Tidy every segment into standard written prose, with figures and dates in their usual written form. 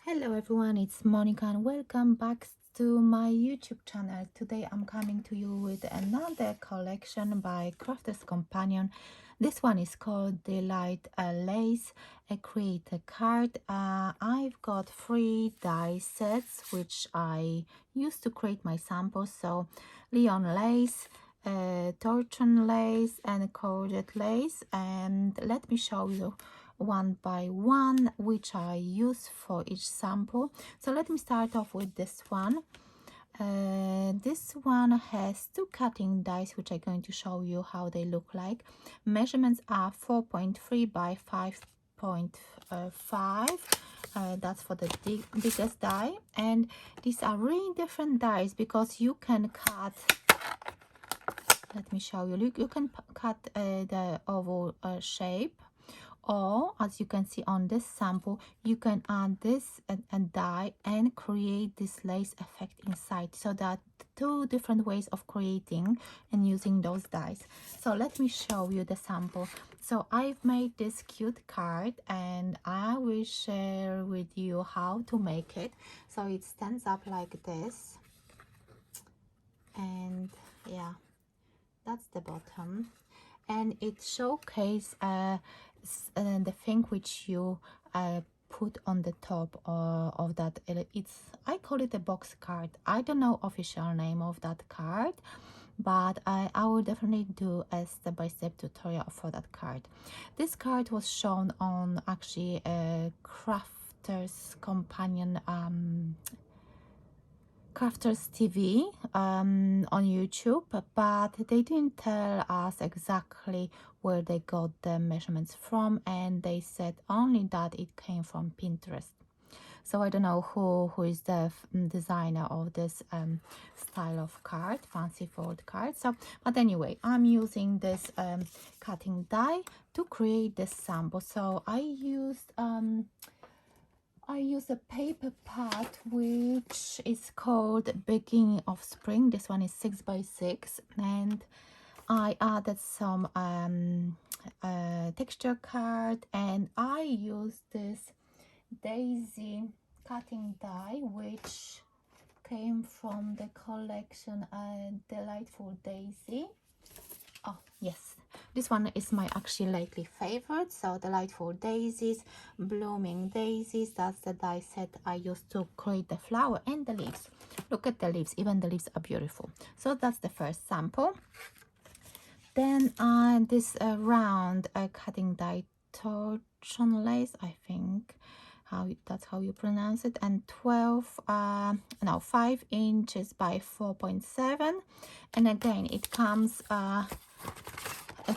Hello everyone, it's Monika and welcome back to my YouTube channel. Today I'm coming to you with another collection by Crafter's Companion. This one is called Delight Lace, a creator card. I've got 3 die sets which I used to create my samples. So Leon Lace, Torchon Lace and Courgette Lace, and let me show you one by one which I use for each sample. So let me start off with this one. This one has 2 cutting dies which I'm going to show you how they look like. Measurements are 4.3 by 5.5. That's for the biggest die, and these are really different dies because you can cut, let me show you, you can cut the oval shape, or as you can see on this sample, you can add this and die and create this lace effect inside. So that 2 different ways of creating and using those dies. So let me show you the sample. So I've made this cute card and I will share with you how to make it. So it stands up like this, and yeah, that's the bottom, and it showcases the thing which you put on the top of that. I call it a box card. I don't know official name of that card, but I will definitely do a step-by-step tutorial for that card. This card was shown on actually a Crafter's Companion Crafters TV on YouTube, but they didn't tell us exactly where they got the measurements from, and they said only that it came from Pinterest. So I don't know who is the designer of this style of card, fancy fold card. So, but anyway, I'm using this cutting die to create this sample. So I used a paper pad which is called Beginning of Spring. This one is 6 by 6, and I added some texture card, and I used this daisy cutting die which came from the collection Delightful Daisy. Oh yes, this one is my actually lately favorite. So Delightful Daisies, Blooming Daisies, that's the die set I used to create the flower and the leaves. Look at the leaves, even the leaves are beautiful. So that's the first sample. Then this round cutting die, torchon lace, I think that's how you pronounce it, and 5 inches by 4.7, and again it comes the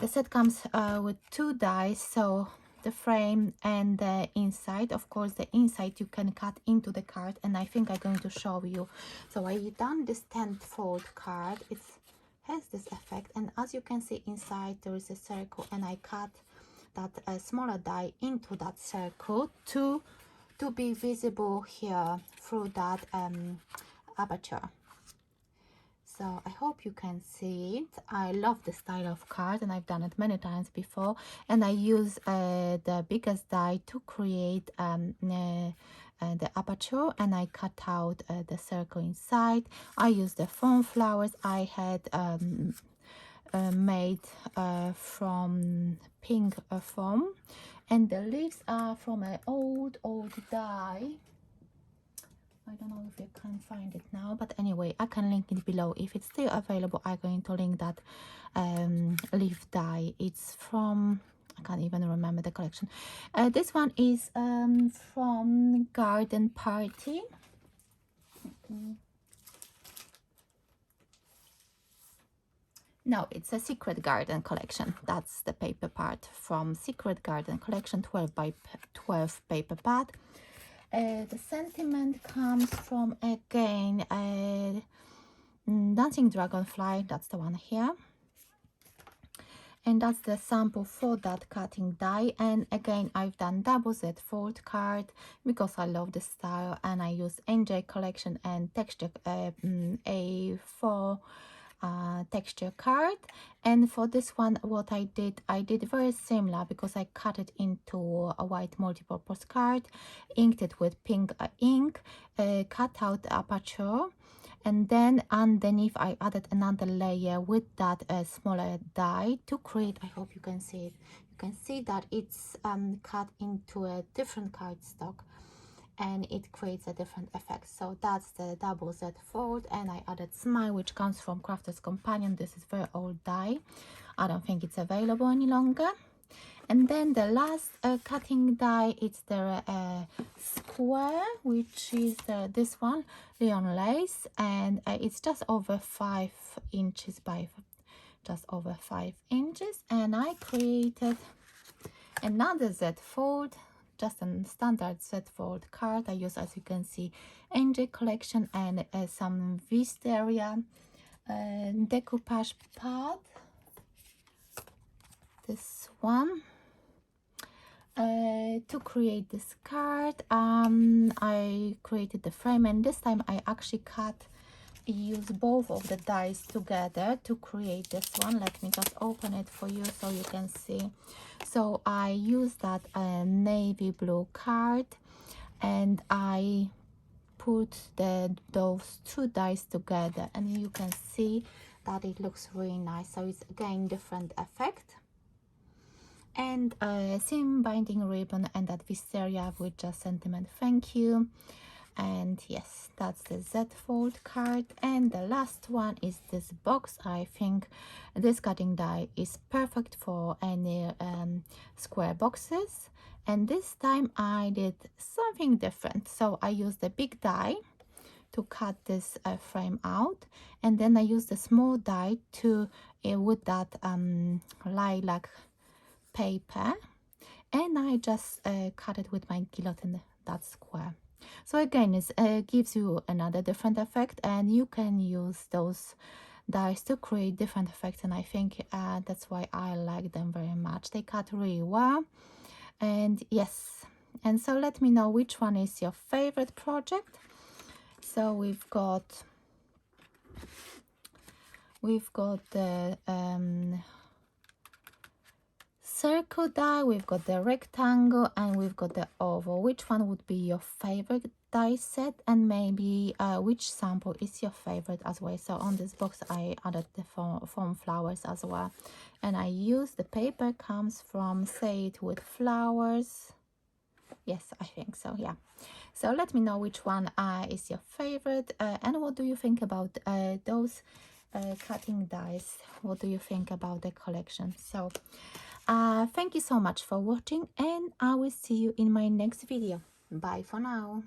set comes with 2 dies, so the frame and the inside. Of course, the inside you can cut into the card, and I think I'm going to show you. So I done this 10th fold card. It has this effect, and as you can see inside there is a circle, and I cut that smaller die into that circle to be visible here through that aperture. So I hope you can see it. I love this style of card, and I've done it many times before, and I use the biggest die to create the aperture, and I cut out the circle inside. I use the foam flowers I had made from pink foam, and the leaves are from an old die. I don't know if you can find it now, but anyway, I can link it below. If it's still available, I'm going to link that leaf die. It's from, I can't even remember the collection. This one is from Garden Party. No, it's a Secret Garden collection. That's the paper part from Secret Garden collection, 12 by 12 paper pad. The sentiment comes from, again, Dancing Dragonfly. That's the one here, and that's the sample for that cutting die. And again, I've done double Z fold card because I love the style, and I use NJ collection and texture A4 texture card. And for this one, what I did very similar, because I cut it into a white multipurpose card, inked it with pink ink, cut out the aperture, and then underneath I added another layer with that smaller die to create, I hope you can see it, you can see that it's cut into a different cardstock, and it creates a different effect. So that's the double Z fold, and I added Smile, which comes from Crafter's Companion. This is very old die. I don't think it's available any longer. And then the last cutting die, it's the square, which is this one, Leon Lace, and it's just over 5 inches by just over 5 inches. And I created another Z fold, just a standard Z fold card. I use, as you can see, Angel Collection and some Wisteria decoupage pad. This one. To create this card, I created the frame, and this time I actually use both of the dies together to create this one. Let me just open it for you so you can see. So I use that navy blue card, and I put those two dies together, and you can see that it looks really nice. So it's again different effect. And seam binding ribbon, and that Wisteria with just sentiment thank you. And yes, that's the Z fold card. And the last one is this box. I think this cutting die is perfect for any square boxes, and this time I did something different. So I used the big die to cut this frame out, and then I used the small die to with that lilac paper, and I just cut it with my guillotine, that square. So again, it gives you another different effect, and you can use those dies to create different effects, and I think that's why I like them very much. They cut really well. And yes, and so let me know which one is your favorite project. So we've got the circle die, we've got the rectangle, and we've got the oval. Which one would be your favorite die set, and maybe which sample is your favorite as well? So on this box I added the foam flowers as well, and I use the paper comes from Say It With Flowers. Yes, I think so, yeah. So let me know which one is your favorite, and what do you think about those cutting dies? What do you think about the collection? So thank you so much for watching, and I will see you in my next video. Bye for now.